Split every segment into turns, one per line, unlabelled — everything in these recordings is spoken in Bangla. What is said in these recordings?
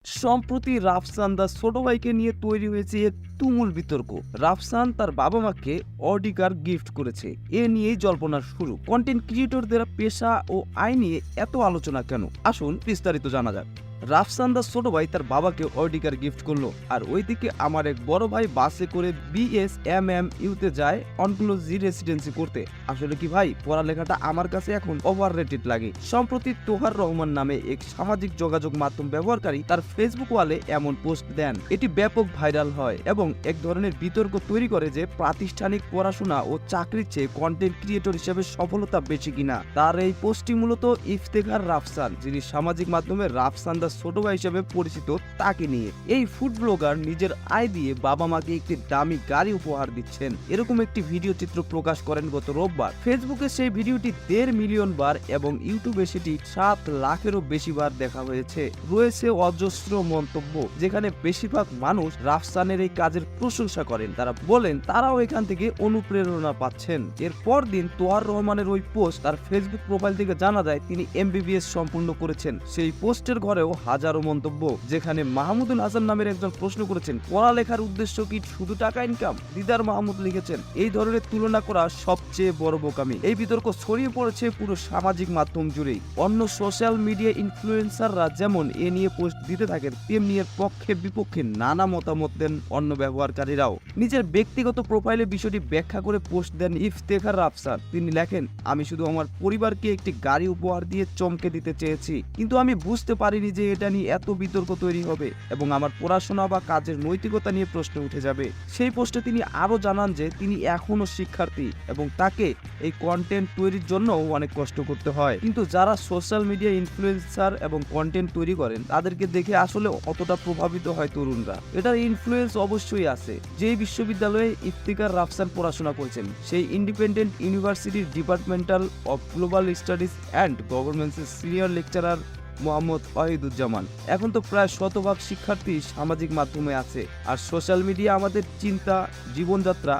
সম্প্রতি রাফসান দা ছোট ভাইকে নিয়ে তৈরি হয়েছে এক তুমুল বিতর্ক। রাফসান তার বাবা মাকে অডি কার গিফট করেছে, এ নিয়েই জল্পনার শুরু। কন্টেন্ট ক্রিয়েটরদের পেশা ও আয় নিয়ে এত আলোচনা কেন, আসুন বিস্তারিত জানা যাক। রাফসান দা ছোট ভাই তার বাবাকে অডি কার গিফট করলো, আর ওইদিকে আমার এক বড় ভাই বাসে করে বিএসএমএমইউতে যায় অনক্লোজি রেসিডেন্সি করতে। আসলে কি ভাই, পড়ালেখাটা আমার কাছে এখন ওভাররেটেড লাগে। সম্প্রতি তোহার রহমান নামে এক সামাজিক যোগাযোগ মাধ্যম ব্যবহারকারী তার ফেসবুক ওয়ালে এমন পোস্ট দেন। এটি ব্যাপক ভাইরাল হয় এবং এক ধরনের বিতর্ক তৈরি করে যে প্রাতিষ্ঠানিক পড়াশোনা ও চাকরির চেয়ে কন্টেন্ট ক্রিয়েটর হিসেবে সফলতা বেশি কিনা। তার এই পোস্টটি মূলত ইফতেখার রাফসান, যিনি সামাজিক মাধ্যমে রাফসান দা ছোট ভাই হিসেবে পরিচিত, তাকে নিয়ে। এই ফুড ব্লগার নিজের আয় দিয়ে বাবা মাকে একটি দামি গাড়ি উপহার দিচ্ছেন, এরকম একটি ভিডিও চিত্র প্রকাশ করেন গত রোববার। ফেসবুকে সেই ভিডিওটি 1.5 মিলিয়ন বার এবং ইউটিউবে সেটি 7 লাখেরও বেশি বার দেখা হয়েছে। রয়েছে অজস্র মন্তব্য, যেখানে বেশিরভাগ মানুষ রাফসানের এই কাজের প্রশংসা করেন। তারা বলেন তারাও এখান থেকে অনুপ্রেরণা পাচ্ছেন। এর পর দিন তোহার রহমানের ওই পোস্ট তার ফেসবুক প্রোফাইল থেকে জানা যায় তিনি এমবিবিএস সম্পূর্ণ করেছেন। সেই পোস্টের ঘরেও হাজারো মন্তব্য, যেখানে মাহমুদুল হাসান নামের একজন প্রশ্ন করেছেন, পড়ালেখার উদ্দেশ্য কি শুধু টাকা ইনকাম? দিদার মাহমুদ লিখেছেন, এই ধরনের তুলনা করা সবচেয়ে বড় বোকামি। এই বিতর্ক ছড়িয়ে পড়েছে পুরো সামাজিক মাধ্যম জুড়েই। অন্য সোশ্যাল মিডিয়া ইনফ্লুয়েন্সাররা যেমন এ নিয়ে পোস্ট দিতে থাকেন, তেমনি এর পক্ষে বিপক্ষে নানা মতামত দেন অন্য ব্যবহারকারীরাও। নিজের ব্যক্তিগত প্রোফাইলে বিষয়টি ব্যাখ্যা করে পোস্ট দেন ইফতেখার রাফসান। তিনি লেখেন, আমি শুধু আমার পরিবারকে একটি গাড়ি উপহার দিয়ে চমকে দিতে চেয়েছি, কিন্তু আমি বুঝতে পারিনি যে এটা নিয়ে এত বিতর্ক তৈরি হবে এবং আমার পড়াশোনা বা কাজের নৈতিকতা নিয়ে প্রশ্ন উঠে যাবে। সেই পোস্টে তিনি আরো জানান যে তিনি এখনো শিক্ষার্থী এবং তাকে এই কন্টেন্ট তৈরির জন্য অনেক কষ্ট করতে হয়। কিন্তু যারা সোশ্যাল মিডিয়া ইনফ্লুয়েন্সার এবং কন্টেন্ট তৈরি করেন, তাদেরকে দেখে আসলে অতটা প্রভাবিত হয় তরুণরা। এটার ইনফ্লুয়েন্স অবশ্যই আছে। যে বিশ্ববিদ্যালয়ে ইফতিকার রাফসান পড়াশোনা করেছেন, সেই ইন্ডিপেন্ডেন্ট ইউনিভার্সিটির departmental of global studies and গভর্নমেন্টসের সিনিয়র লেকচারার মোহাম্মদ ওয়াহিদুজ্জামান। এখন তো প্রায় শতভাগ শিক্ষার্থী সামাজিক মাধ্যমে আছে, আর সোশ্যাল মিডিয়া আমাদের চিন্তা, জীবনযাত্রা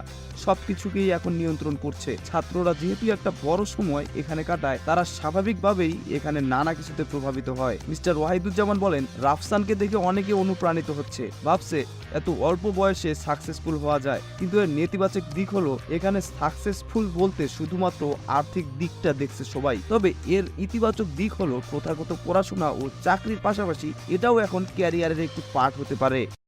সবকিছুকেই এখন নিয়ন্ত্রণ করছে। ছাত্ররা যেহেতু একটা বড় সময় এখানে কাটায়, তারা স্বাভাবিকভাবেই এখানে নানা কিছুতে প্রভাবিত হয়। মিস্টার ওয়াহিদুজ্জামান বলেন, রাফসানকে দেখে অনেকে অনুপ্রাণিত হচ্ছে, ভাবছে এত অল্প বয়সে সাকসেসফুল হওয়া যায়। কিন্তু এর নেতিবাচক দিক হলো, এখানে সাকসেসফুল বলতে শুধুমাত্র আর্থিক দিকটা দেখছে সবাই। তবে এর ইতিবাচক দিক হলো প্রথাগত পড়াশোনা ও চাকরির পাশাপাশি এটাও এখন ক্যারিয়ারের একটি পার্ট হতে পারে।